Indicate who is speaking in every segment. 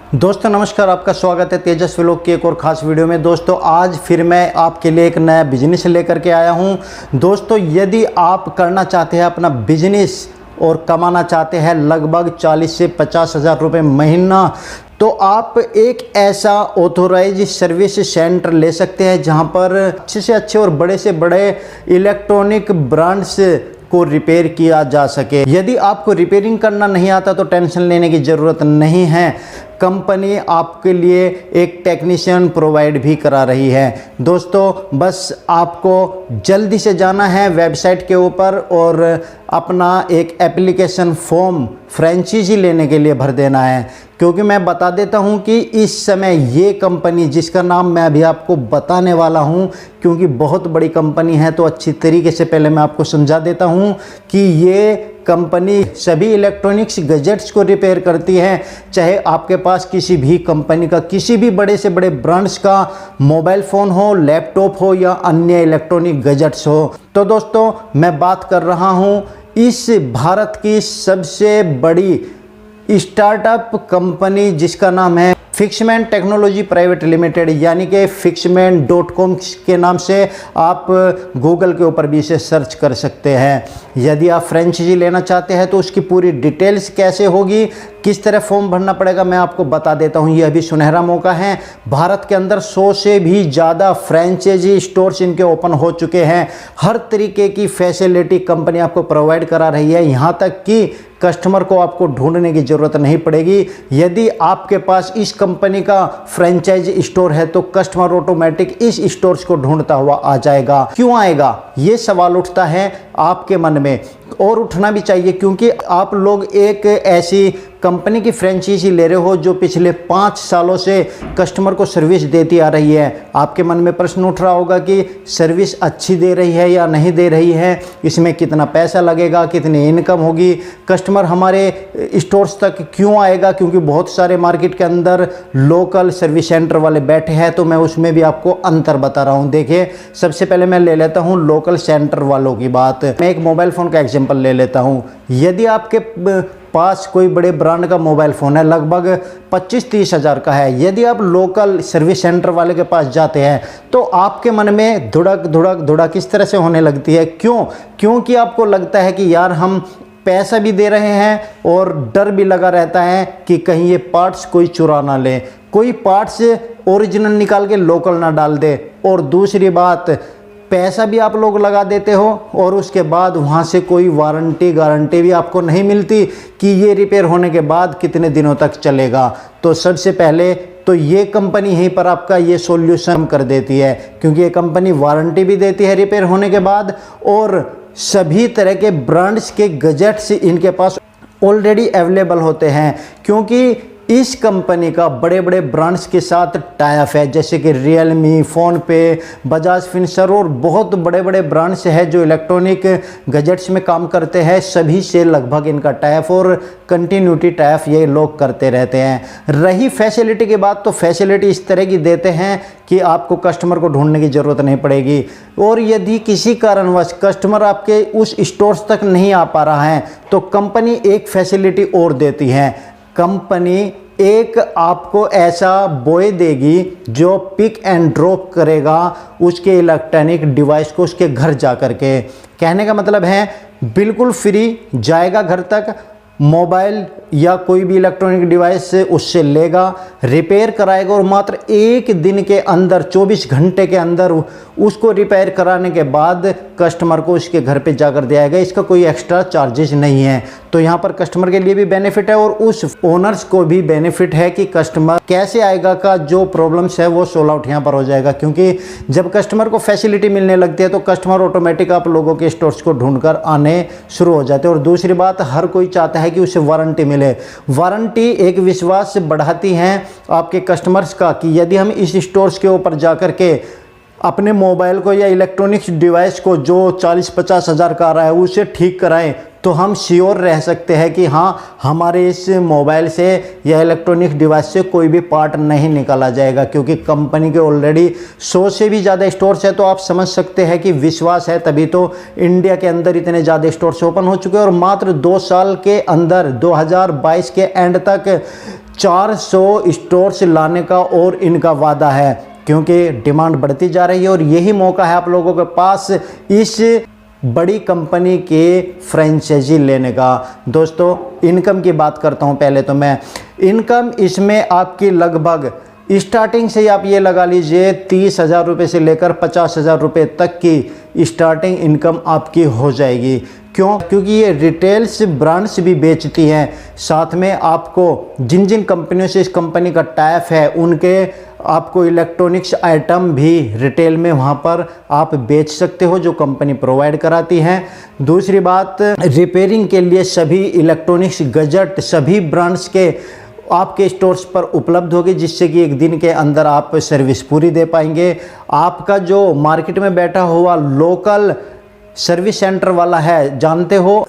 Speaker 1: दोस्तों नमस्कार, आपका स्वागत है तेजस व्लॉग की एक और ख़ास वीडियो में। दोस्तों आज फिर मैं आपके लिए एक नया बिजनेस लेकर के आया हूं। दोस्तों यदि आप करना चाहते हैं अपना बिजनेस और कमाना चाहते हैं लगभग 40 से 50 हज़ार रुपये महीना, तो आप एक ऐसा ऑथोराइज सर्विस सेंटर ले सकते हैं जहां पर अच्छे से अच्छे और बड़े से बड़े इलेक्ट्रॉनिक ब्रांड्स को रिपेयर किया जा सके। यदि आपको रिपेयरिंग करना नहीं आता तो टेंशन लेने की ज़रूरत नहीं है, कंपनी आपके लिए एक टेक्नीशियन प्रोवाइड भी करा रही है। दोस्तों बस आपको जल्दी से जाना है वेबसाइट के ऊपर और अपना एक एप्लीकेशन फॉर्म फ्रेंचाइजी लेने के लिए भर देना है, क्योंकि मैं बता देता हूं कि इस समय ये कंपनी जिसका नाम मैं अभी आपको बताने वाला हूं, क्योंकि बहुत बड़ी कंपनी है तो अच्छी तरीके से पहले मैं आपको समझा देता हूं कि ये कंपनी सभी इलेक्ट्रॉनिक्स गैजेट्स को रिपेयर करती है। चाहे आपके पास किसी भी कंपनी का किसी भी बड़े से बड़े ब्रांड्स का मोबाइल फ़ोन हो, लैपटॉप हो या अन्य इलेक्ट्रॉनिक गैजेट्स हो। तो दोस्तों मैं बात कर रहा हूं इस भारत की सबसे बड़ी स्टार्टअप कंपनी जिसका नाम है फिक्समैन टेक्नोलॉजी प्राइवेट लिमिटेड, यानी कि fixman.com के नाम से आप गूगल के ऊपर भी इसे सर्च कर सकते हैं। यदि आप फ्रेंचाइजी लेना चाहते हैं तो उसकी पूरी डिटेल्स कैसे होगी, किस तरह फॉर्म भरना पड़ेगा, मैं आपको बता देता हूं। यह भी सुनहरा मौका है। भारत के अंदर 100 से भी ज़्यादा फ्रेंचाइजी स्टोर्स इनके ओपन हो चुके हैं। हर तरीके की फैसिलिटी कंपनी आपको प्रोवाइड करा रही है, यहाँ तक कि कस्टमर को आपको ढूंढने की ज़रूरत नहीं पड़ेगी। यदि आपके पास इस कंपनी का फ्रेंचाइज स्टोर है तो कस्टमर ऑटोमेटिक इस स्टोर्स को ढूंढता हुआ आ जाएगा। क्यों आएगा, ये सवाल उठता है आपके मन में, और उठना भी चाहिए, क्योंकि आप लोग एक ऐसी कंपनी की फ्रेंचाइजी ले रहे हो जो पिछले 5 सालों से कस्टमर को सर्विस देती आ रही है। आपके मन में प्रश्न उठ रहा होगा कि सर्विस अच्छी दे रही है या नहीं दे रही है, इसमें कितना पैसा लगेगा, कितनी इनकम होगी, कस्टमर हमारे स्टोर्स तक क्यों आएगा, क्योंकि बहुत सारे मार्केट के अंदर लोकल सर्विस सेंटर वाले बैठे हैं। तो मैं उसमें भी आपको अंतर बता रहा हूँ। देखिए सबसे पहले मैं ले लेता हूँ लोकल सेंटर वालों की बात। मैं एक मोबाइल फ़ोन का एग्जाम्पल ले लेता हूँ। यदि आपके पास कोई बड़े ब्रांड का मोबाइल फ़ोन है, लगभग 25-30 हज़ार का है, यदि आप लोकल सर्विस सेंटर वाले के पास जाते हैं तो आपके मन में धुड़क धुड़क धुड़क किस तरह से होने लगती है। क्योंकि आपको लगता है कि यार हम पैसा भी दे रहे हैं और डर भी लगा रहता है कि कहीं ये पार्ट्स कोई चुरा ना ले, कोई पार्ट्स ओरिजिनल निकाल के लोकल ना डाल दे। और दूसरी बात, पैसा भी आप लोग लगा देते हो और उसके बाद वहाँ से कोई वारंटी गारंटी भी आपको नहीं मिलती कि ये रिपेयर होने के बाद कितने दिनों तक चलेगा। तो सबसे पहले तो ये कंपनी यहीं पर आपका ये सॉल्यूशन कर देती है, क्योंकि ये कंपनी वारंटी भी देती है रिपेयर होने के बाद, और सभी तरह के ब्रांड्स के गैजेट्स इनके पास ऑलरेडी अवेलेबल होते हैं। क्योंकि इस कंपनी का बड़े बड़े ब्रांड्स के साथ टाई अप है, जैसे कि रियलमी, फ़ोनपे, बजाज फिनसर और बहुत बड़े बड़े ब्रांड्स हैं जो इलेक्ट्रॉनिक गैजेट्स में काम करते हैं। सभी से लगभग इनका टाई अप और कंटिन्यूटी टाई अप ये लोग करते रहते हैं। रही फैसिलिटी की बात, तो फैसिलिटी इस तरह की देते हैं कि आपको कस्टमर को ढूंढने की ज़रूरत नहीं पड़ेगी। और यदि किसी कारणवश कस्टमर आपके उस स्टोर्स तक नहीं आ पा रहा है तो कंपनी एक फैसिलिटी और देती है। कंपनी एक आपको ऐसा बॉय देगी जो पिक एंड ड्रॉप करेगा उसके इलेक्ट्रॉनिक डिवाइस को उसके घर जा कर के। कहने का मतलब है बिल्कुल फ्री जाएगा घर तक, मोबाइल या कोई भी इलेक्ट्रॉनिक डिवाइस उससे लेगा, रिपेयर कराएगा और मात्र 1 दिन के अंदर 24 घंटे के अंदर उसको रिपेयर कराने के बाद कस्टमर को उसके घर पे जाकर दे आएगा। इसका कोई एक्स्ट्रा चार्जेस नहीं है। तो यहाँ पर कस्टमर के लिए भी बेनिफिट है और उस ओनर्स को भी बेनिफिट है कि कस्टमर कैसे आएगा का जो प्रॉब्लम्स है वो सोल्व आउट यहाँ पर हो जाएगा। क्योंकि जब कस्टमर को फैसिलिटी मिलने लगती है तो कस्टमर ऑटोमेटिक आप लोगों के स्टोर्स को ढूंढकर आने शुरू हो जाते हैं। और दूसरी बात, हर कोई चाहता है कि उसे वारंटी मिले। वारंटी एक विश्वास बढ़ाती है आपके कस्टमर्स का कि यदि हम इस स्टोर्स के ऊपर जाकर के अपने मोबाइल को या इलेक्ट्रॉनिक्स डिवाइस को जो 40-50 हज़ार का आ रहा है उसे ठीक कराएं, तो हम श्योर रह सकते हैं कि हाँ, हमारे इस मोबाइल से या इलेक्ट्रॉनिक डिवाइस से कोई भी पार्ट नहीं निकाला जाएगा, क्योंकि कंपनी के ऑलरेडी 100 से भी ज़्यादा स्टोर्स है। तो आप समझ सकते हैं कि विश्वास है, तभी तो इंडिया के अंदर इतने ज़्यादा स्टोर्स ओपन हो चुके हैं। और मात्र 2 साल के अंदर 2022 के एंड तक 400 स्टोर्स लाने का और इनका वादा है, क्योंकि डिमांड बढ़ती जा रही है। और यही मौका है आप लोगों के पास इस बड़ी कंपनी के फ्रेंचाइजी लेने का। दोस्तों, इनकम की बात करता हूं। पहले तो मैं इनकम इसमें आपकी लगभग स्टार्टिंग से आप ये लगा लीजिए 30,000 रुपये से लेकर 50,000 रुपये तक की स्टार्टिंग इनकम आपकी हो जाएगी। क्यों? क्योंकि ये रिटेल्स ब्रांड्स भी बेचती हैं। साथ में आपको जिन जिन कंपनियों से इस कंपनी का टाइप है, उनके आपको इलेक्ट्रॉनिक्स आइटम भी रिटेल में वहाँ पर आप बेच सकते हो, जो कंपनी प्रोवाइड कराती हैं। दूसरी बात, रिपेयरिंग के लिए सभी इलेक्ट्रॉनिक्स गैजेट सभी ब्रांड्स के आपके स्टोर्स पर उपलब्ध होगी, जिससे कि एक दिन के अंदर आप सर्विस पूरी दे पाएंगे। आपका जो मार्केट में बैठा हुआ लोकल सर्विस सेंटर वाला है, जानते हो,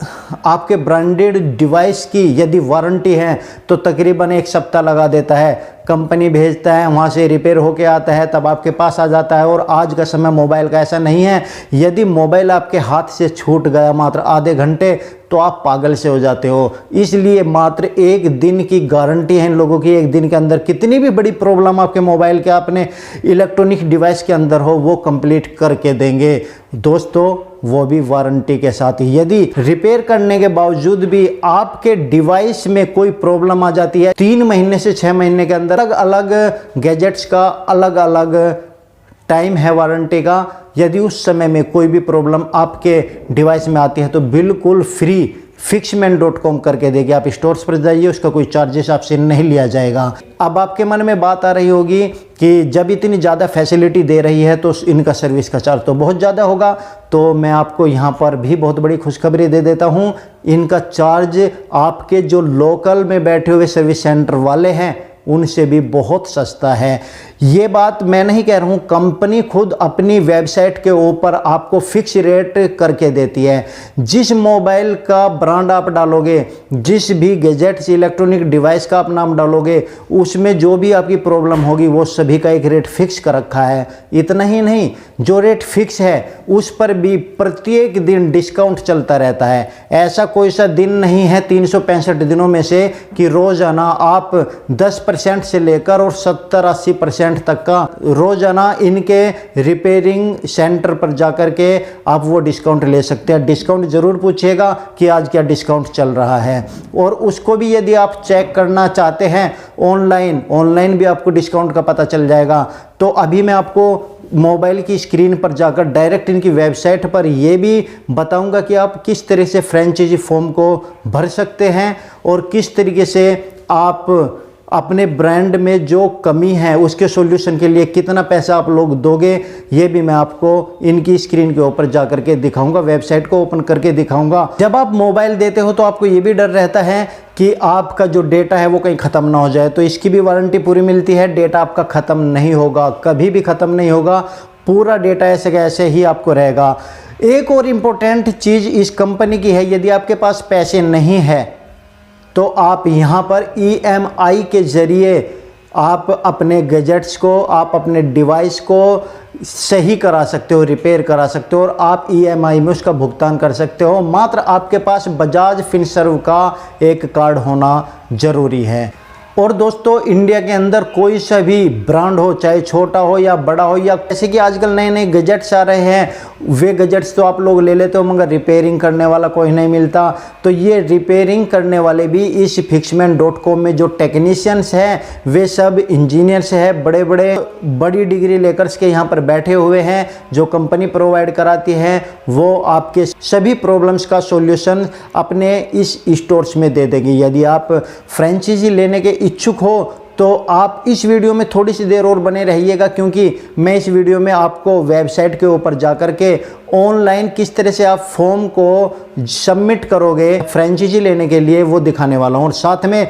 Speaker 1: आपके ब्रांडेड डिवाइस की यदि वारंटी है तो तकरीबन 1 सप्ताह लगा देता है। कंपनी भेजता है, वहाँ से रिपेयर होके आता है, तब आपके पास आ जाता है। और आज का समय मोबाइल का ऐसा नहीं है, यदि मोबाइल आपके हाथ से छूट गया मात्र आधे घंटे तो आप पागल से हो जाते हो। इसलिए मात्र 1 दिन की गारंटी है इन लोगों की। 1 दिन के अंदर कितनी भी बड़ी प्रॉब्लम आपके मोबाइल के अपने इलेक्ट्रॉनिक डिवाइस के अंदर हो, वो कंप्लीट करके देंगे दोस्तों, वो भी वारंटी के साथ। यदि रिपेयर करने के बावजूद भी आपके डिवाइस में कोई प्रॉब्लम आ जाती है, 3 महीने से 6 महीने के अंदर अलग अलग गैजेट्स का अलग अलग टाइम है वारंटी का। यदि उस समय में कोई भी प्रॉब्लम आपके डिवाइस में आती है तो बिल्कुल फ्री fixman.com करके देगी। आप स्टोर्स पर जाइए, उसका कोई चार्जेस आपसे नहीं लिया जाएगा। अब आपके मन में बात आ रही होगी कि जब इतनी ज़्यादा फैसिलिटी दे रही है तो इनका सर्विस का चार्ज तो बहुत ज़्यादा होगा। तो मैं आपको यहाँ पर भी बहुत बड़ी खुशखबरी दे देता हूँ। इनका चार्ज आपके जो लोकल में बैठे हुए सर्विस सेंटर वाले हैं उनसे भी बहुत सस्ता है। ये बात मैं नहीं कह रहा हूँ, कंपनी खुद अपनी वेबसाइट के ऊपर आपको फिक्स रेट करके देती है। जिस मोबाइल का ब्रांड आप डालोगे, जिस भी गैजेट्स इलेक्ट्रॉनिक डिवाइस का आप नाम डालोगे, उसमें जो भी आपकी प्रॉब्लम होगी वो सभी का एक रेट फिक्स कर रखा है। इतना ही नहीं, जो रेट फिक्स है उस पर भी प्रत्येक दिन डिस्काउंट चलता रहता है। ऐसा कोई सा दिन नहीं है 365 दिनों में से कि रोज़ाना आप 10% से लेकर और 70-80% तक का रोजाना इनके रिपेयरिंग सेंटर पर जाकर के आप वो डिस्काउंट ले सकते हैं। डिस्काउंट जरूर पूछिएगा कि आज क्या डिस्काउंट चल रहा है, और उसको भी यदि आप चेक करना चाहते हैं ऑनलाइन भी आपको डिस्काउंट का पता चल जाएगा। तो अभी मैं आपको मोबाइल की स्क्रीन पर जाकर डायरेक्ट इनकी वेबसाइट पर ये भी बताऊंगा कि आप किस तरह से फ्रेंचाइजी फॉर्म को भर सकते हैं और किस तरीके से आप अपने ब्रांड में जो कमी है उसके सॉल्यूशन के लिए कितना पैसा आप लोग दोगे, ये भी मैं आपको इनकी स्क्रीन के ऊपर जाकर के दिखाऊंगा, वेबसाइट को ओपन करके दिखाऊंगा। जब आप मोबाइल देते हो तो आपको ये भी डर रहता है कि आपका जो डेटा है वो कहीं ख़त्म ना हो जाए, तो इसकी भी वारंटी पूरी मिलती है। डेटा आपका ख़त्म नहीं होगा, कभी भी ख़त्म नहीं होगा, पूरा डेटा ऐसे का ऐसे ही आपको रहेगा। एक और इम्पोर्टेंट चीज़ इस कंपनी की है, यदि आपके पास पैसे नहीं है तो आप यहाँ पर EMI के ज़रिए आप अपने गैजेट्स को, आप अपने डिवाइस को सही करा सकते हो, रिपेयर करा सकते हो, और आप EMI में उसका भुगतान कर सकते हो। मात्र आपके पास बजाज फिनसर्व का एक कार्ड होना ज़रूरी है। और दोस्तों, इंडिया के अंदर कोई सा भी ब्रांड हो, चाहे छोटा हो या बड़ा हो, या जैसे कि आजकल नए नए गैजेट्स आ रहे हैं, वे गैजेट्स तो आप लोग ले लेते हो मगर रिपेयरिंग करने वाला कोई नहीं मिलता। तो ये रिपेयरिंग करने वाले भी इस fixman.com में जो टेक्नीशियंस हैं वे सब इंजीनियर्स हैं, बड़ी डिग्री लेकर के यहाँ पर बैठे हुए हैं। जो कंपनी प्रोवाइड कराती है वो आपके सभी प्रॉब्लम्स का सॉल्यूशन अपने इस स्टोर्स में दे देगी। यदि आप फ्रेंचाइजी लेने के इच्छुक हो तो आप इस वीडियो में थोड़ी सी देर और बने रहिएगा, क्योंकि मैं इस वीडियो में आपको वेबसाइट के ऊपर जाकर के ऑनलाइन किस तरह से आप फॉर्म को सबमिट करोगे फ्रेंचाइजी लेने के लिए वो दिखाने वाला हूँ। और साथ में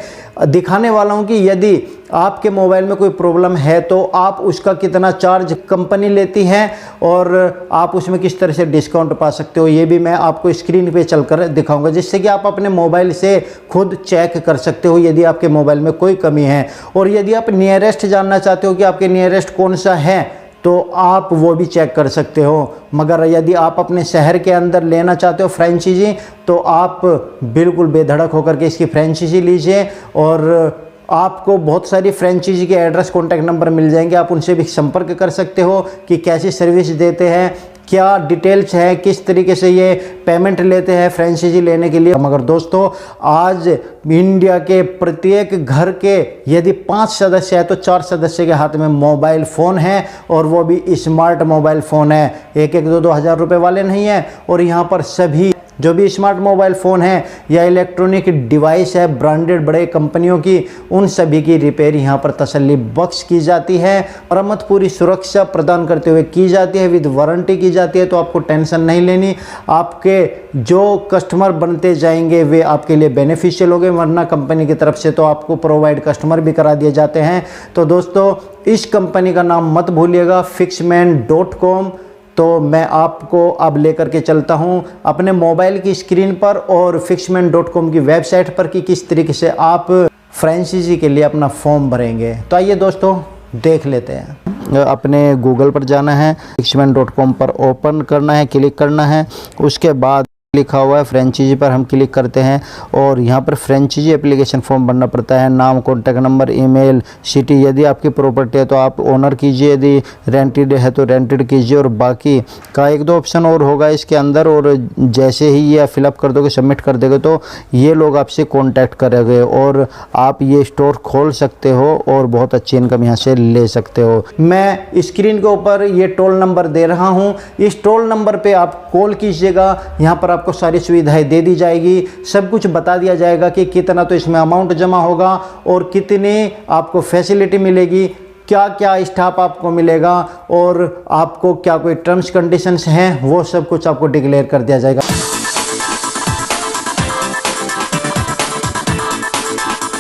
Speaker 1: दिखाने वाला हूँ कि यदि आपके मोबाइल में कोई प्रॉब्लम है तो आप उसका कितना चार्ज कंपनी लेती है और आप उसमें किस तरह से डिस्काउंट पा सकते हो, ये भी मैं आपको स्क्रीन पे चलकर दिखाऊंगा, जिससे कि आप अपने मोबाइल से खुद चेक कर सकते हो यदि आपके मोबाइल में कोई कमी है। और यदि आप नियरेस्ट जानना चाहते हो कि आपके नियरेस्ट कौन सा है तो आप वो भी चेक कर सकते हो। मगर यदि आप अपने शहर के अंदर लेना चाहते हो फ्रेंचाइजी तो आप बिल्कुल बेधड़क होकर के इसकी फ्रेंचाइजी लीजिए और आपको बहुत सारी फ्रेंचाइजी के एड्रेस कॉन्टैक्ट नंबर मिल जाएंगे, आप उनसे भी संपर्क कर सकते हो कि कैसी सर्विस देते हैं, क्या डिटेल्स है, किस तरीके से ये पेमेंट लेते हैं फ्रेंचाइजी लेने के लिए। मगर दोस्तों आज इंडिया के प्रत्येक घर के यदि 5 सदस्य है तो 4 सदस्य के हाथ में मोबाइल फ़ोन है और वो भी स्मार्ट मोबाइल फ़ोन है, 1-2 हज़ार रुपये वाले नहीं है। और यहाँ पर सभी जो भी स्मार्ट मोबाइल फ़ोन है या इलेक्ट्रॉनिक डिवाइस है ब्रांडेड बड़े कंपनियों की, उन सभी की रिपेयर यहाँ पर तसल्ली बख्श की जाती है, मरम्मत पूरी सुरक्षा प्रदान करते हुए की जाती है, विद वारंटी की जाती है। तो आपको टेंशन नहीं लेनी, आपके जो कस्टमर बनते जाएंगे वे आपके लिए बेनिफिशियल होंगे, वरना कंपनी की तरफ से तो आपको प्रोवाइड कस्टमर भी करा दिए जाते हैं। तो दोस्तों इस कंपनी का नाम मत भूलिएगा, fixman.com। तो मैं आपको अब लेकर के चलता हूं अपने मोबाइल की स्क्रीन पर और fixman.com की वेबसाइट पर कि किस तरीके से आप फ्रेंचाइजी के लिए अपना फॉर्म भरेंगे। तो आइए दोस्तों देख लेते हैं। अपने गूगल पर जाना है, fixman.com पर ओपन करना है, क्लिक करना है, उसके बाद लिखा हुआ है फ्रेंचाइजी पर हम क्लिक करते हैं और यहाँ पर फ्रेंचाइजी एप्लीकेशन फॉर्म भरना पड़ता है, नाम, कॉन्टैक्ट नंबर, ईमेल, सिटी, यदि आपकी प्रॉपर्टी है तो आप ओनर कीजिए, यदि रेंटेड है तो रेंटेड कीजिए और बाकी का 1-2 ऑप्शन और होगा इसके अंदर। और जैसे ही ये फिलअप कर दोगे, सबमिट कर दोगे तो ये लोग आपसे कॉन्टैक्ट करेंगे और आप ये स्टोर खोल सकते हो और बहुत अच्छी इनकम यहाँ से ले सकते हो। मैं स्क्रीन के ऊपर ये टोल नंबर दे रहा हूँ, इस टोल नंबर पर आप कॉल कीजिएगा, यहाँ पर आपको सारी सुविधाएं दे दी जाएगी, सब कुछ बता दिया जाएगा कि कितना तो इसमें अमाउंट जमा होगा और कितनी आपको फैसिलिटी मिलेगी, क्या क्या स्टाफ आपको मिलेगा और आपको क्या कोई टर्म्स कंडीशंस हैं, वो सब कुछ आपको डिक्लेयर कर दिया जाएगा।